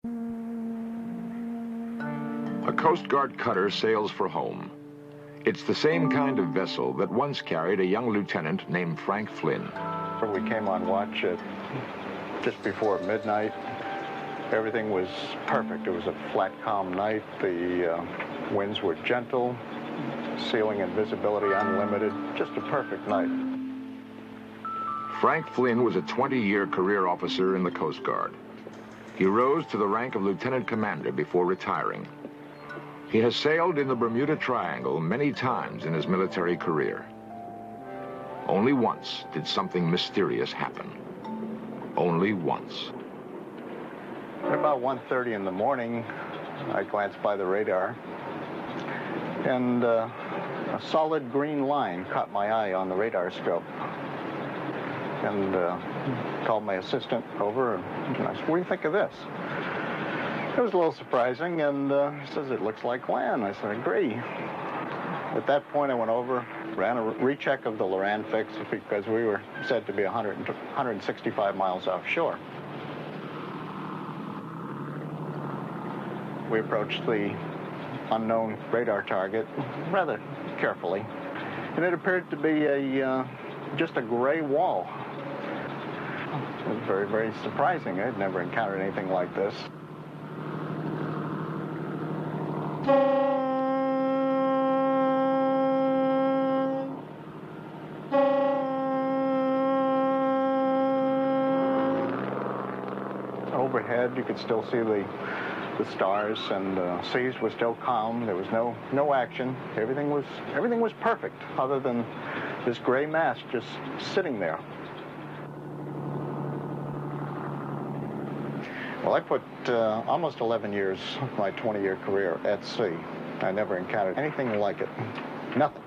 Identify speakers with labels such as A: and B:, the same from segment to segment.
A: A Coast Guard cutter sails for home. It's the same kind of vessel that once carried a young lieutenant named Frank Flynn.
B: We came on watch at just before midnight. Everything was perfect. It was a flat, calm night. The winds were gentle, ceiling and visibility unlimited. Just a perfect night.
A: Frank Flynn was a 20-year career officer in the Coast Guard. He rose to the rank of lieutenant commander before retiring. He has sailed in the Bermuda Triangle many times in his military career. Only once did something mysterious happen. Only once.
B: At about 1:30 in the morning, I glanced by the radar, and a solid green line caught my eye on the radar scope. And called my assistant over, and I said, "What do you think of this?" It was a little surprising, and he says, "It looks like land." I said, "I agree." At that point, I went over, ran a recheck of the Loran fix because we were said to be 165 miles offshore. We approached the unknown radar target rather carefully, and it appeared to be just a gray wall. It was very, very surprising. I'd never encountered anything like this. Overhead, you could still see the stars, and the seas were still calm. There was no action. Everything was perfect, other than this gray mass just sitting there. Well, I put almost 11 years of my 20-year career at sea. I never encountered anything like it. Nothing.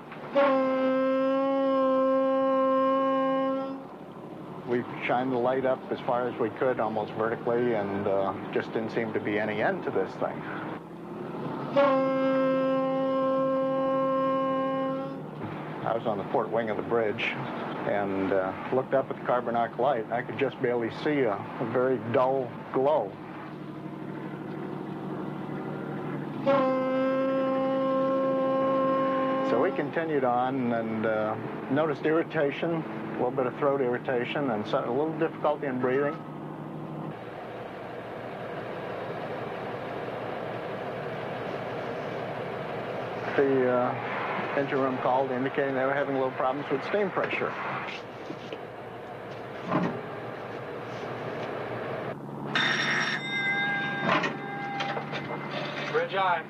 B: We shined the light up as far as we could, almost vertically, and just didn't seem to be any end to this thing. I was on the port wing of the bridge and looked up at the carbon arc light. I could just barely see a very dull glow. So we continued on and noticed irritation, a little bit of throat irritation, and a little difficulty in breathing. The engine room called indicating they were having little problems with steam pressure.
C: Bridge eye.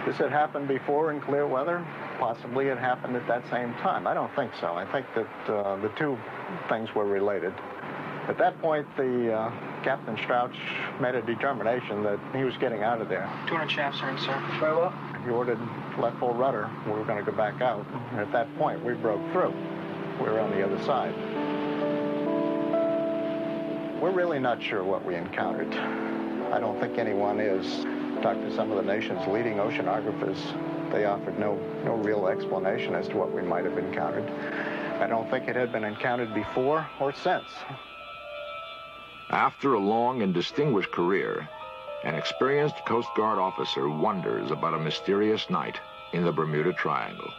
B: This had happened before in clear weather. Possibly it happened at that same time. I don't think so. I think that the two things were related. At that point, the Captain Strouch made a determination that he was getting out of there.
C: 200 shafts in, sir. Very well.
B: He ordered left full rudder. We were going to go back out. And at that point, we broke through. We were on the other side. We're really not sure what we encountered. I don't think anyone is. Talked to some of the nation's leading oceanographers. They offered no real explanation as to what we might have encountered. I don't think it had been encountered before or since.
A: After a long and distinguished career, an experienced Coast Guard officer wonders about a mysterious night in the Bermuda Triangle.